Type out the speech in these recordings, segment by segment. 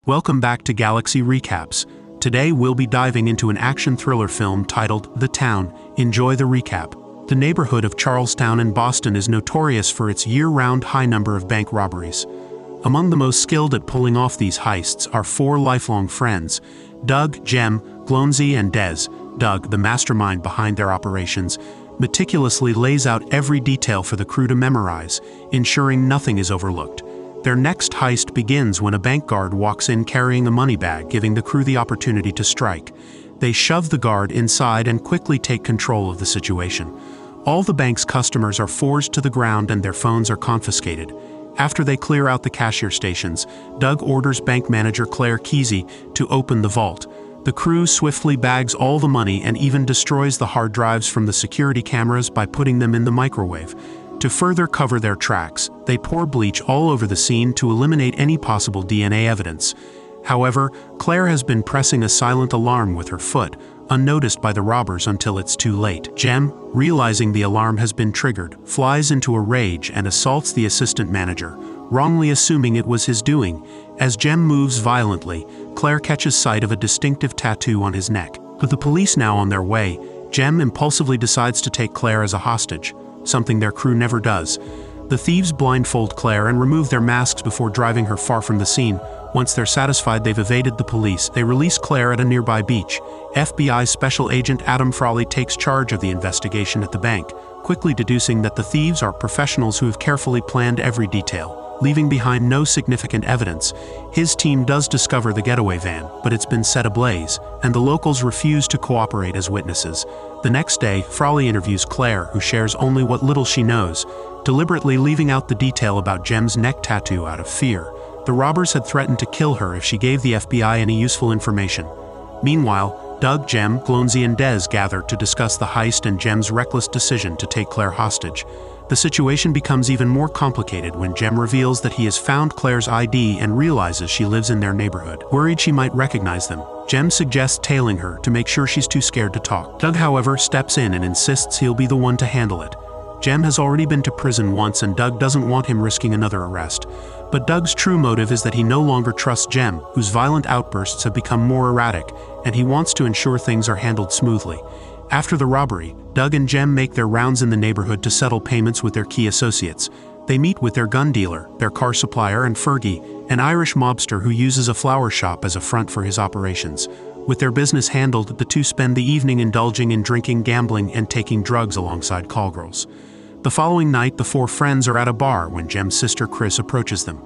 Welcome back to Galaxy Recaps. Today we'll be diving into an action thriller film titled The Town. Enjoy the recap. The neighborhood of Charlestown in Boston is notorious for its year-round high number of bank robberies. Among the most skilled at pulling off these heists are four lifelong friends: Doug, Jem, Glonsey, and Des. Doug, the mastermind behind their operations, meticulously lays out every detail for the crew to memorize, ensuring nothing is overlooked. Their next heist begins when a bank guard walks in carrying a money bag, giving the crew the opportunity to strike. They shove the guard inside and quickly take control of the situation. All the bank's customers are forced to the ground and their phones are confiscated. After they clear out the cashier stations, Doug orders bank manager Claire Kesey to open the vault. The crew swiftly bags all the money and even destroys the hard drives from the security cameras by putting them in the microwave. To further cover their tracks, they pour bleach all over the scene to eliminate any possible DNA evidence. However, Claire has been pressing a silent alarm with her foot, unnoticed by the robbers until it's too late. Jem, realizing the alarm has been triggered, flies into a rage and assaults the assistant manager, wrongly assuming it was his doing. As Jem moves violently, Claire catches sight of a distinctive tattoo on his neck. With the police now on their way, Jem impulsively decides to take Claire as a hostage, something their crew never does. The thieves blindfold Claire and remove their masks before driving her far from the scene. Once they're satisfied they've evaded the police, they release Claire at a nearby beach. FBI Special Agent Adam Frawley takes charge of the investigation at the bank, quickly deducing that the thieves are professionals who have carefully planned every detail, leaving behind no significant evidence. His team does discover the getaway van, but it's been set ablaze, and the locals refuse to cooperate as witnesses. The next day, Frawley interviews Claire, who shares only what little she knows, deliberately leaving out the detail about Jem's neck tattoo out of fear. The robbers had threatened to kill her if she gave the FBI any useful information. Meanwhile, Doug, Jem, Glonsey, and Des gather to discuss the heist and Jem's reckless decision to take Claire hostage. The situation becomes even more complicated when Jem reveals that he has found Claire's ID and realizes she lives in their neighborhood. Worried she might recognize them, Jem suggests tailing her to make sure she's too scared to talk. Doug, however, steps in and insists he'll be the one to handle it. Jem has already been to prison once and Doug doesn't want him risking another arrest. But Doug's true motive is that he no longer trusts Jem, whose violent outbursts have become more erratic, and he wants to ensure things are handled smoothly. After the robbery, Doug and Jem make their rounds in the neighborhood to settle payments with their key associates. They meet with their gun dealer, their car supplier, and Fergie, an Irish mobster who uses a flower shop as a front for his operations. With their business handled, the two spend the evening indulging in drinking, gambling, and taking drugs alongside callgirls. The following night, the four friends are at a bar when Jem's sister Chris approaches them.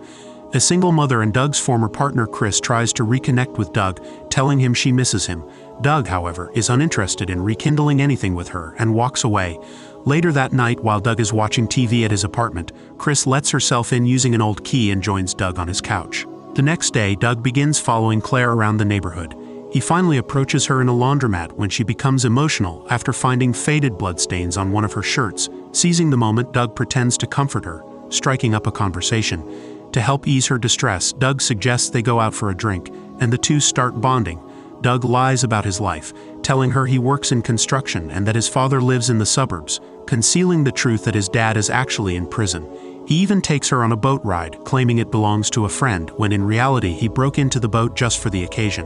A single mother and Doug's former partner Chris tries to reconnect with Doug, telling him she misses him. Doug, however, is uninterested in rekindling anything with her and walks away. Later that night, while Doug is watching TV at his apartment, Chris lets herself in using an old key and joins Doug on his couch. The next day, Doug begins following Claire around the neighborhood. He finally approaches her in a laundromat when she becomes emotional after finding faded bloodstains on one of her shirts. Seizing the moment, Doug pretends to comfort her, striking up a conversation. To help ease her distress, Doug suggests they go out for a drink, and the two start bonding. Doug lies about his life, telling her he works in construction and that his father lives in the suburbs, concealing the truth that his dad is actually in prison. He even takes her on a boat ride, claiming it belongs to a friend, when in reality he broke into the boat just for the occasion.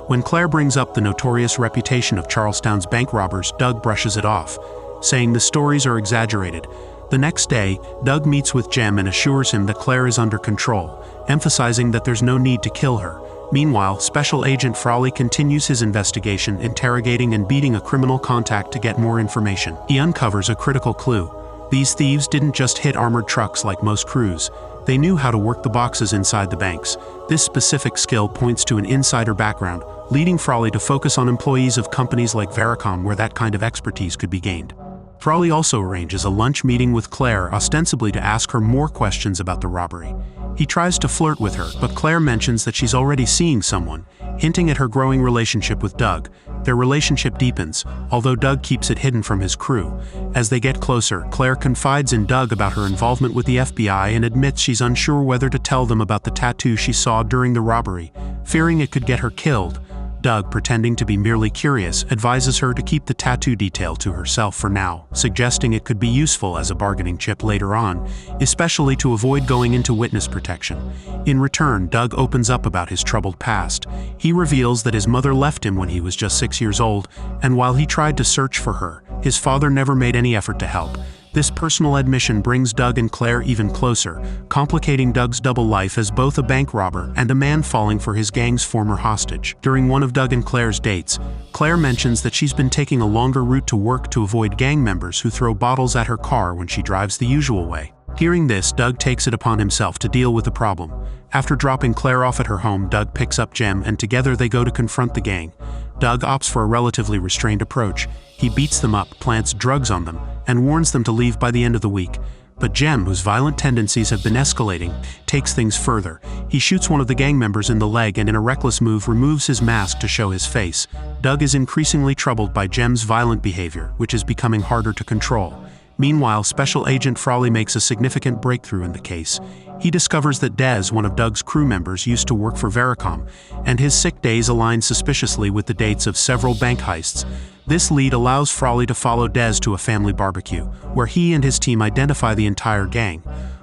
When Claire brings up the notorious reputation of Charlestown's bank robbers, Doug brushes it off, saying the stories are exaggerated. The next day, Doug meets with Jem and assures him that Claire is under control, emphasizing that there's no need to kill her. Meanwhile, Special Agent Frawley continues his investigation, interrogating and beating a criminal contact to get more information. He uncovers a critical clue. These thieves didn't just hit armored trucks like most crews. They knew how to work the boxes inside the banks. This specific skill points to an insider background, leading Frawley to focus on employees of companies like Vericom where that kind of expertise could be gained. Frawley also arranges a lunch meeting with Claire, ostensibly to ask her more questions about the robbery. He tries to flirt with her, but Claire mentions that she's already seeing someone, hinting at her growing relationship with Doug. Their relationship deepens, although Doug keeps it hidden from his crew. As they get closer, Claire confides in Doug about her involvement with the FBI and admits she's unsure whether to tell them about the tattoo she saw during the robbery, fearing it could get her killed. Doug, pretending to be merely curious, advises her to keep the tattoo detail to herself for now, suggesting it could be useful as a bargaining chip later on, especially to avoid going into witness protection. In return, Doug opens up about his troubled past. He reveals that his mother left him when he was just 6 years old, and while he tried to search for her, his father never made any effort to help. This personal admission brings Doug and Claire even closer, complicating Doug's double life as both a bank robber and a man falling for his gang's former hostage. During one of Doug and Claire's dates, Claire mentions that she's been taking a longer route to work to avoid gang members who throw bottles at her car when she drives the usual way. Hearing this, Doug takes it upon himself to deal with the problem. After dropping Claire off at her home, Doug picks up Jem and together they go to confront the gang. Doug opts for a relatively restrained approach. He beats them up, plants drugs on them, and warns them to leave by the end of the week. But Jem, whose violent tendencies have been escalating, takes things further. He shoots one of the gang members in the leg and in a reckless move removes his mask to show his face. Doug is increasingly troubled by Jem's violent behavior, which is becoming harder to control. Meanwhile, Special Agent Frawley makes a significant breakthrough in the case. He discovers that Dez, one of Doug's crew members, used to work for Vericom, and his sick days align suspiciously with the dates of several bank heists. This lead allows Frawley to follow Dez to a family barbecue, where he and his team identify the entire gang.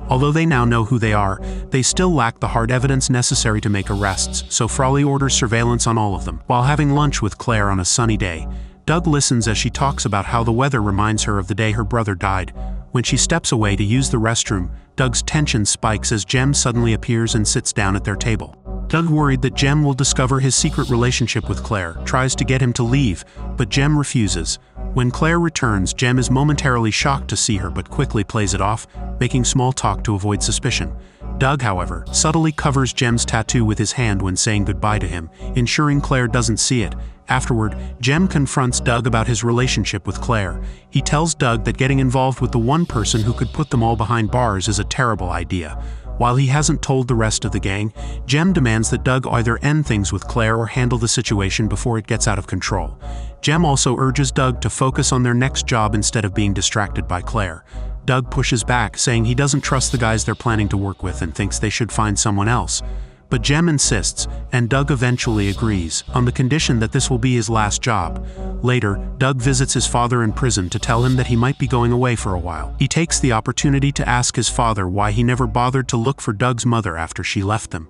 Although they now know who they are, they still lack the hard evidence necessary to make arrests, so Frawley orders surveillance on all of them. While having lunch with Claire on a sunny day, Doug listens as she talks about how the weather reminds her of the day her brother died. When she steps away to use the restroom, Doug's tension spikes as Jem suddenly appears and sits down at their table. Doug, worried that Jem will discover his secret relationship with Claire, tries to get him to leave, but Jem refuses. When Claire returns, Jem is momentarily shocked to see her but quickly plays it off, making small talk to avoid suspicion. Doug, however, subtly covers Jem's tattoo with his hand when saying goodbye to him, ensuring Claire doesn't see it. Afterward, Jem confronts Doug about his relationship with Claire. He tells Doug that getting involved with the one person who could put them all behind bars is a terrible idea. While he hasn't told the rest of the gang, Jem demands that Doug either end things with Claire or handle the situation before it gets out of control. Jem also urges Doug to focus on their next job instead of being distracted by Claire. Doug pushes back, saying he doesn't trust the guys they're planning to work with and thinks they should find someone else. But Jem insists, and Doug eventually agrees, on the condition that this will be his last job. Later, Doug visits his father in prison to tell him that he might be going away for a while. He takes the opportunity to ask his father why he never bothered to look for Doug's mother after she left them.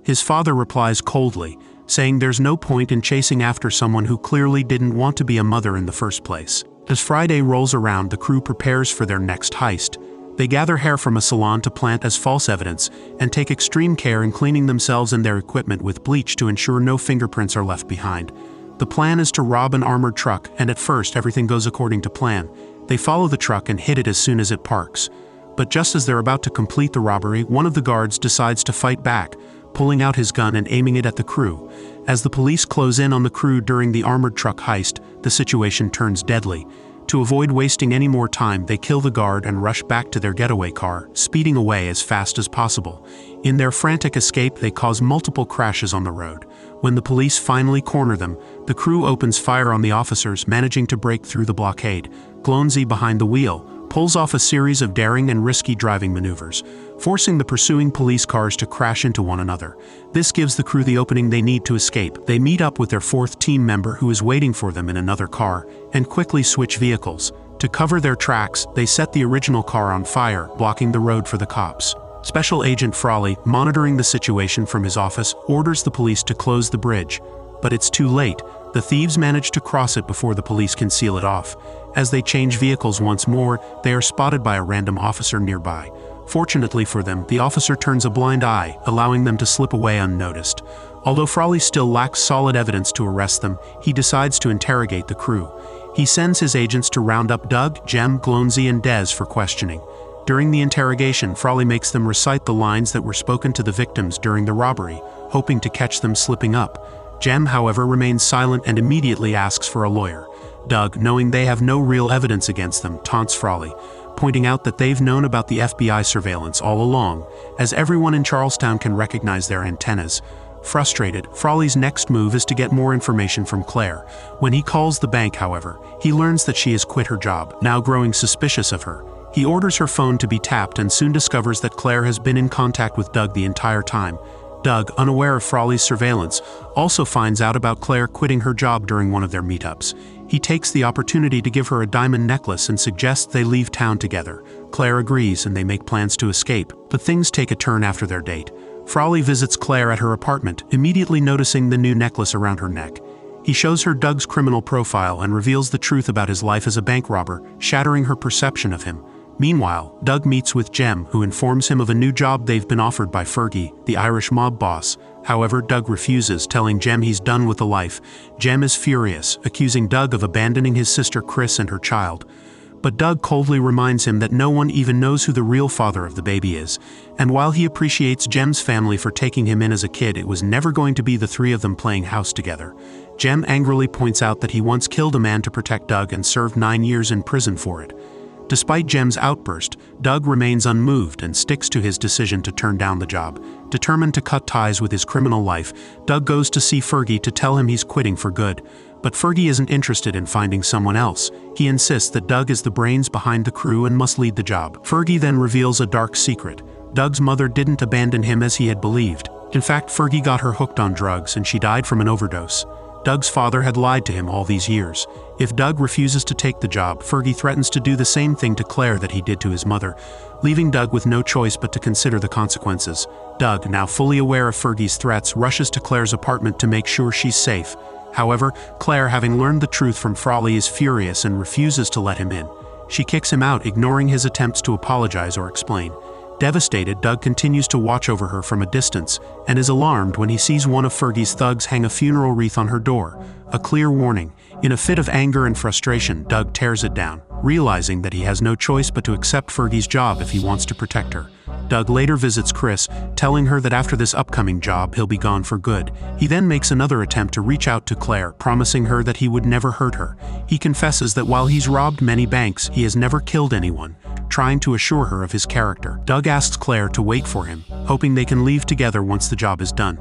His father replies coldly, saying there's no point in chasing after someone who clearly didn't want to be a mother in the first place. As Friday rolls around, the crew prepares for their next heist. They gather hair from a salon to plant as false evidence and take extreme care in cleaning themselves and their equipment with bleach to ensure no fingerprints are left behind. The plan is to rob an armored truck, and at first everything goes according to plan. They follow the truck and hit it as soon as it parks. But just as they're about to complete the robbery, one of the guards decides to fight back, pulling out his gun and aiming it at the crew. As the police close in on the crew during the armored truck heist, the situation turns deadly. To avoid wasting any more time, they kill the guard and rush back to their getaway car, speeding away as fast as possible. In their frantic escape, they cause multiple crashes on the road. When the police finally corner them, the crew opens fire on the officers, managing to break through the blockade. Glonsey, behind the wheel, pulls off a series of daring and risky driving maneuvers, forcing the pursuing police cars to crash into one another. This gives the crew the opening they need to escape. They meet up with their fourth team member who is waiting for them in another car, and quickly switch vehicles. To cover their tracks, they set the original car on fire, blocking the road for the cops. Special Agent Frawley, monitoring the situation from his office, orders the police to close the bridge. But it's too late. The thieves manage to cross it before the police can seal it off. As they change vehicles once more, they are spotted by a random officer nearby. Fortunately for them, the officer turns a blind eye, allowing them to slip away unnoticed. Although Frawley still lacks solid evidence to arrest them, he decides to interrogate the crew. He sends his agents to round up Doug, Jem, Glonsey, and Dez for questioning. During the interrogation, Frawley makes them recite the lines that were spoken to the victims during the robbery, hoping to catch them slipping up. Jem, however, remains silent and immediately asks for a lawyer. Doug, knowing they have no real evidence against them, taunts Frawley, pointing out that they've known about the FBI surveillance all along, as everyone in Charlestown can recognize their antennas. Frustrated, Frawley's next move is to get more information from Claire. When he calls the bank, however, he learns that she has quit her job, now growing suspicious of her. He orders her phone to be tapped and soon discovers that Claire has been in contact with Doug the entire time. Doug, unaware of Frawley's surveillance, also finds out about Claire quitting her job during one of their meetups. He takes the opportunity to give her a diamond necklace and suggests they leave town together. Claire agrees and they make plans to escape, but things take a turn after their date. Frawley visits Claire at her apartment, immediately noticing the new necklace around her neck. He shows her Doug's criminal profile and reveals the truth about his life as a bank robber, shattering her perception of him. Meanwhile, Doug meets with Jem, who informs him of a new job they've been offered by Fergie, the Irish mob boss. However, Doug refuses, telling Jem he's done with the life. Jem is furious, accusing Doug of abandoning his sister Chris and her child. But Doug coldly reminds him that no one even knows who the real father of the baby is. And while he appreciates Jem's family for taking him in as a kid, it was never going to be the three of them playing house together. Jem angrily points out that he once killed a man to protect Doug and served 9 years in prison for it. Despite Jem's outburst, Doug remains unmoved and sticks to his decision to turn down the job. Determined to cut ties with his criminal life, Doug goes to see Fergie to tell him he's quitting for good. But Fergie isn't interested in finding someone else. He insists that Doug is the brains behind the crew and must lead the job. Fergie then reveals a dark secret. Doug's mother didn't abandon him as he had believed. In fact, Fergie got her hooked on drugs and she died from an overdose. Doug's father had lied to him all these years. If Doug refuses to take the job, Fergie threatens to do the same thing to Claire that he did to his mother, leaving Doug with no choice but to consider the consequences. Doug, now fully aware of Fergie's threats, rushes to Claire's apartment to make sure she's safe. However, Claire, having learned the truth from Frawley, is furious and refuses to let him in. She kicks him out, ignoring his attempts to apologize or explain. Devastated, Doug continues to watch over her from a distance and is alarmed when he sees one of Fergie's thugs hang a funeral wreath on her door, a clear warning. In a fit of anger and frustration, Doug tears it down, realizing that he has no choice but to accept Fergie's job if he wants to protect her. Doug later visits Chris, telling her that after this upcoming job, he'll be gone for good. He then makes another attempt to reach out to Claire, promising her that he would never hurt her. He confesses that while he's robbed many banks, he has never killed anyone, trying to assure her of his character. Doug asks Claire to wait for him, hoping they can leave together once the job is done.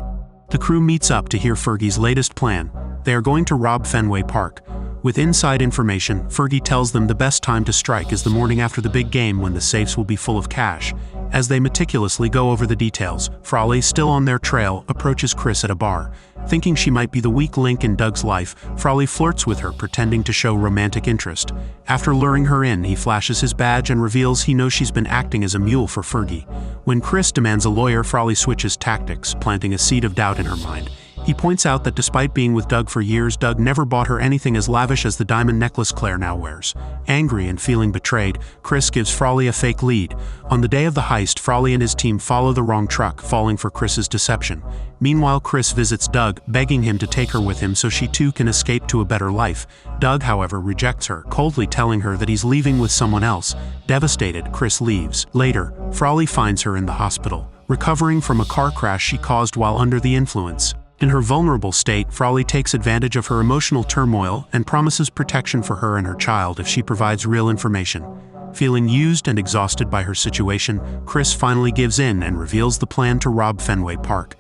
The crew meets up to hear Fergie's latest plan. They are going to rob Fenway Park. With inside information, Fergie tells them the best time to strike is the morning after the big game, when the safes will be full of cash. As they meticulously go over the details, Frawley, still on their trail, approaches Chris at a bar. Thinking she might be the weak link in Doug's life, Frawley flirts with her, pretending to show romantic interest. After luring her in, he flashes his badge and reveals he knows she's been acting as a mule for Fergie. When Chris demands a lawyer, Frawley switches tactics, planting a seed of doubt in her mind. He points out that despite being with Doug for years, Doug never bought her anything as lavish as the diamond necklace Claire now wears. Angry and feeling betrayed, Chris gives Frawley a fake lead. On the day of the heist, Frawley and his team follow the wrong truck, falling for Chris's deception. Meanwhile, Chris visits Doug, begging him to take her with him so she too can escape to a better life. Doug, however, rejects her, coldly telling her that he's leaving with someone else. Devastated, Chris leaves. Later, Frawley finds her in the hospital, recovering from a car crash she caused while under the influence. In her vulnerable state, Frawley takes advantage of her emotional turmoil and promises protection for her and her child if she provides real information. Feeling used and exhausted by her situation, Chris finally gives in and reveals the plan to rob Fenway Park.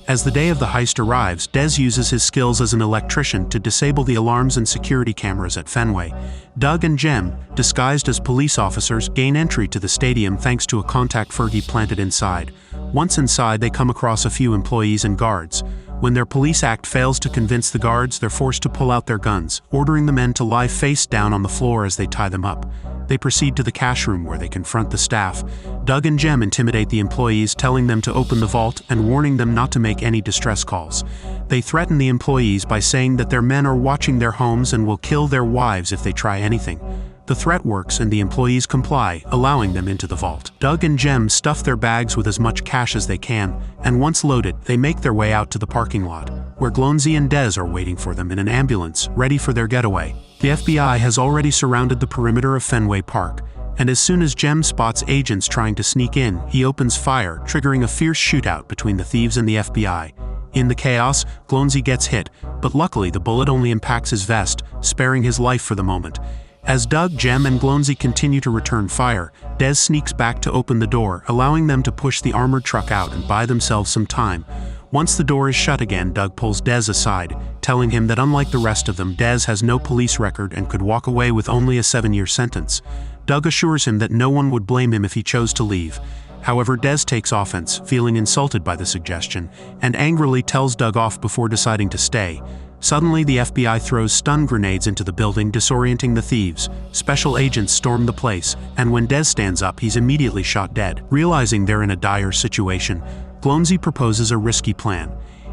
As the day of the heist arrives, Des uses his skills as an electrician to disable the alarms and security cameras at Fenway. Doug and Jem, disguised as police officers, gain entry to the stadium thanks to a contact Fergie planted inside. Once inside, they come across a few employees and guards. When their police act fails to convince the guards, they're forced to pull out their guns, ordering the men to lie face down on the floor as they tie them up. They proceed to the cash room where they confront the staff. Doug and Jem intimidate the employees, telling them to open the vault and warning them not to make any distress calls. They threaten the employees by saying that their men are watching their homes and will kill their wives if they try anything. The threat works and the employees comply, allowing them into the vault. Doug and Jem stuff their bags with as much cash as they can, and once loaded, they make their way out to the parking lot, where Glonsey and Des are waiting for them in an ambulance, ready for their getaway. The FBI has already surrounded the perimeter of Fenway Park, and as soon as Jem spots agents trying to sneak in, he opens fire, triggering a fierce shootout between the thieves and the FBI. In the chaos, Glonsey gets hit, but luckily the bullet only impacts his vest, sparing his life for the moment. As Doug, Jem, and Glonsey continue to return fire, Des sneaks back to open the door, allowing them to push the armored truck out and buy themselves some time. Once the door is shut again, Doug pulls Des aside, telling him that unlike the rest of them, Des has no police record and could walk away with only a 7-year sentence. Doug assures him that no one would blame him if he chose to leave. However, Des takes offense, feeling insulted by the suggestion, and angrily tells Doug off before deciding to stay. Suddenly, the FBI throws stun grenades into the building, disorienting the thieves. Special agents storm the place, and when Des stands up, he's immediately shot dead. Realizing they're in a dire situation, Glownsy proposes a risky plan.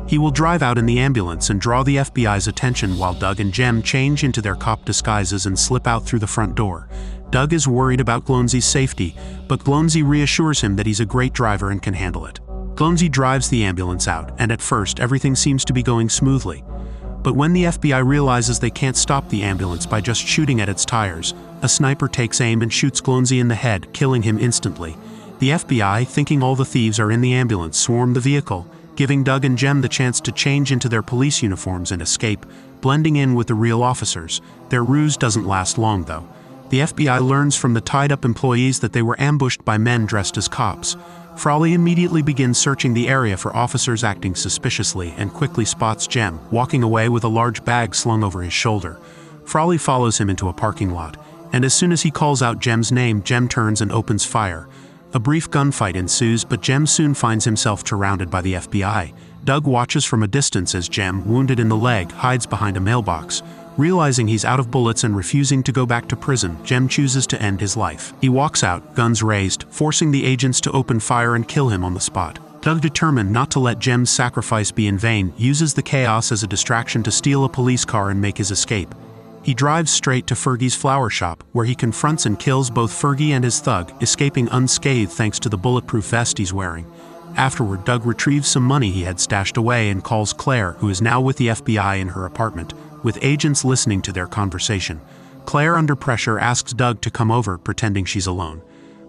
He will drive out in the ambulance and draw the FBI's attention while Doug and Jem change into their cop disguises and slip out through the front door. Doug is worried about Glownsy's safety, but Glownsy reassures him that he's a great driver and can handle it. Glownsy drives the ambulance out, and at first everything seems to be going smoothly. But when the FBI realizes they can't stop the ambulance by just shooting at its tires, a sniper takes aim and shoots Glownsy in the head, killing him instantly. The FBI, thinking all the thieves are in the ambulance, swarm the vehicle, giving Doug and Jem the chance to change into their police uniforms and escape, blending in with the real officers. Their ruse doesn't last long, though. The FBI learns from the tied-up employees that they were ambushed by men dressed as cops. Frawley immediately begins searching the area for officers acting suspiciously and quickly spots Jem, walking away with a large bag slung over his shoulder. Frawley follows him into a parking lot, and as soon as he calls out Jem's name, Jem turns and opens fire. A brief gunfight ensues, but Jem soon finds himself surrounded by the FBI. Doug watches from a distance as Jem, wounded in the leg, hides behind a mailbox. Realizing he's out of bullets and refusing to go back to prison, Jem chooses to end his life. He walks out, guns raised, forcing the agents to open fire and kill him on the spot. Doug, determined not to let Jem's sacrifice be in vain, uses the chaos as a distraction to steal a police car and make his escape. He drives straight to Fergie's flower shop, where he confronts and kills both Fergie and his thug, escaping unscathed thanks to the bulletproof vest he's wearing. Afterward, Doug retrieves some money he had stashed away and calls Claire, who is now with the FBI in her apartment, with agents listening to their conversation. Claire, under pressure, asks Doug to come over, pretending she's alone.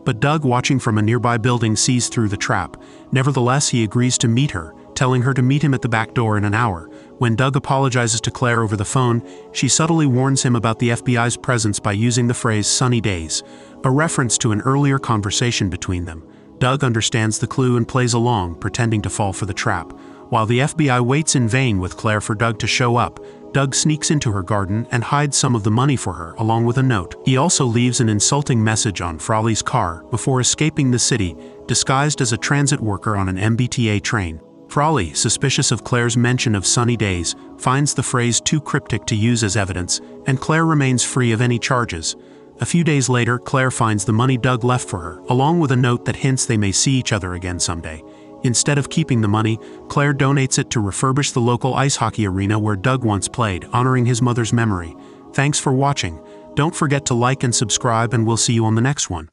But Doug, watching from a nearby building, sees through the trap. Nevertheless, he agrees to meet her, telling her to meet him at the back door in an hour. When Doug apologizes to Claire over the phone, she subtly warns him about the FBI's presence by using the phrase "sunny days," a reference to an earlier conversation between them. Doug understands the clue and plays along, pretending to fall for the trap. While the FBI waits in vain with Claire for Doug to show up, Doug sneaks into her garden and hides some of the money for her, along with a note. He also leaves an insulting message on Frawley's car before escaping the city, disguised as a transit worker on an MBTA train. Frawley, suspicious of Claire's mention of sunny days, finds the phrase too cryptic to use as evidence, and Claire remains free of any charges. A few days later, Claire finds the money Doug left for her, along with a note that hints they may see each other again someday. Instead of keeping the money, Claire donates it to refurbish the local ice hockey arena where Doug once played, honoring his mother's memory. Thanks for watching. Don't forget to like and subscribe, and we'll see you on the next one.